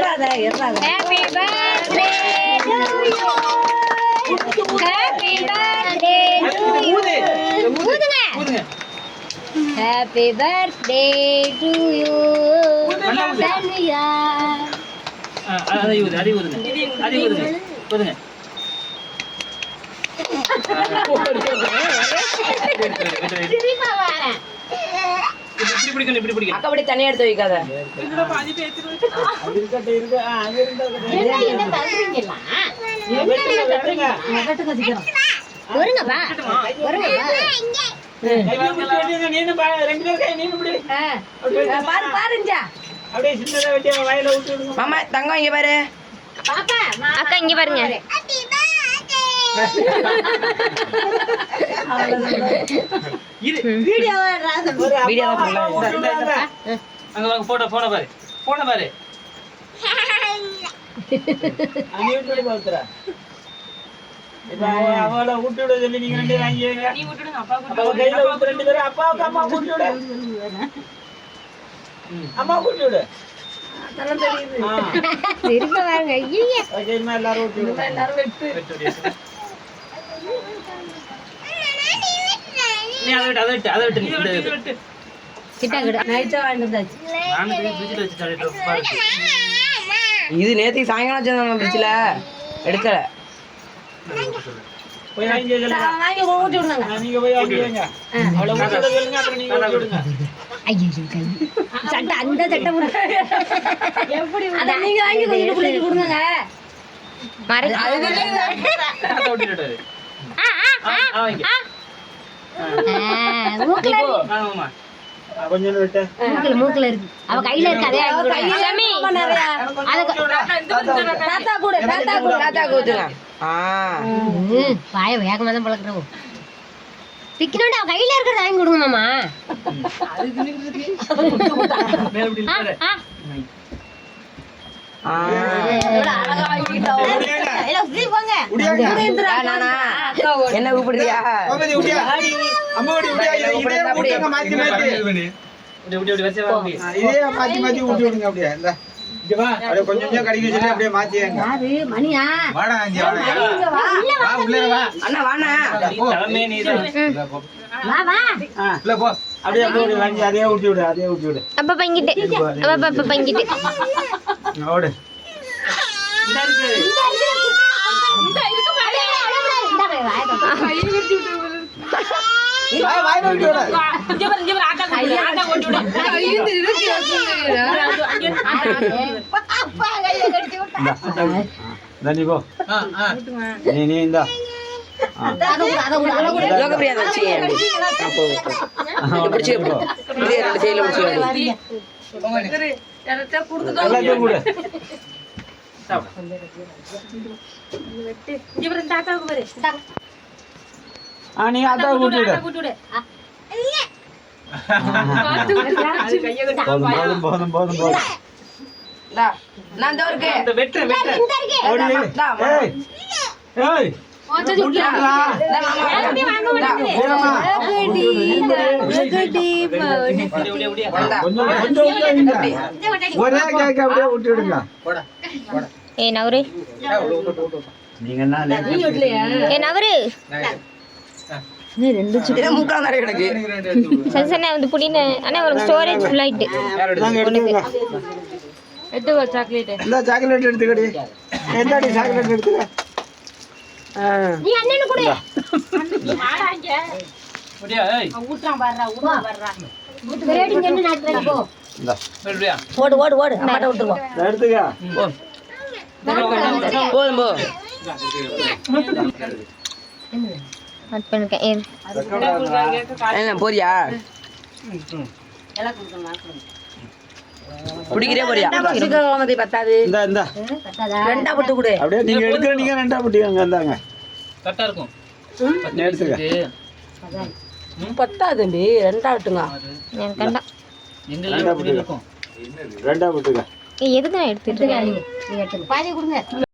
Happy birthday to you. Happy birthday to you. Happy birthday to you. Dania. Ada udunga. அக்கபடி தண்ணி எடுத்து வைக்காத. மாமா தங்கம் இங்க பாரு. அக்கா இங்க பாருங்க. போன பாரு அவளை விட்டு விட சொல்லி நீங்க ரெண்டு அப்பாவுக்கு அம்மா கூட்டி விடு. அம்மா கூட்டி விடு. எல்லாரும் ஊட்டி விடு. நீ அதை விட்டு இது நேத்து சாயங்காலம் பிடிச்சல எடுக்கல. போய் வாங்கி நீங்க போய் வாங்கிடுங்க. அவளை ஊட்டி விட சொல்லுங்க. அப்புறம் நீங்க ஊட்டி விடுங்க. சட்டை அந்த சட்டை எப்படி நீங்க வாங்கி கொஞ்சம் பிள்ளைக்கு கொடுங்க. மூக்குல இருக்கு. அவ கையில இருக்கு. அதே வாய வேகமா தான் பழக்கிறோம். பிக்கனோட அவ கையில இருக்கிறத வாங்கி கொடுங்க மாமா. என்ன கூப்பிடுறியா? கொஞ்சம் கடிக்க சொல்லி அப்படியே மாத்தியாங்க. மணியா அண்ணா வாண்ணா அப்படியே வாங்கி அதே ஊட்டி விடு. அப்ப பங்கிட்டு ஓடு. நீ இந்தா நீ அத்தா கூட்டி விடு. போதும் நான் ஒரே கேக்க அப்படியே ஊட்டி விடுங்க. நவரு முக்கால் நிறைய கிடக்கு. வந்து புடின அண்ணா ஒரு ஸ்டோரேஜ் ஃபுல் ஆயிட்டு எடுத்துக்கோ. சாக்லேட் இந்த சாக்லேட் எடுத்துக்கடி. என்னடி சாக்லேட் எடுத்துக்க. நீ அண்ணனு கூட மாடாங்க முடியா. ஏய் ஊட்றான் வர்றா. கிரேடிங் என்ன நாட்ல போ. இந்த அப்படியே ஓடு அம்மாட்ட விட்டுருவோம். எடுத்துக்க. போதும் போ. கட் பண்ணுங்க. என்ன போறியா? குடிக்கிறே போறியா? இருக்க பத்தாது. இந்த ரெண்டா போட்டு கொடு. அப்படியே நீங்க எடுக்கறீங்க. ரெண்டா போட்டுங்க. இந்தாங்க கரெக்ட்டா இருக்கும். எடுத்துக்க. பத்தாதுண்டி. ரெண்டா விட்டுங்க. எனக்கு கண்டா ரெண்டா போட்டுங்க. ரெண்டா போட்டுங்க. எதுக்கு நான் எடுத்துட்டு இருக்கேன்? நீ எடுத்து பாதி கொடுங்க.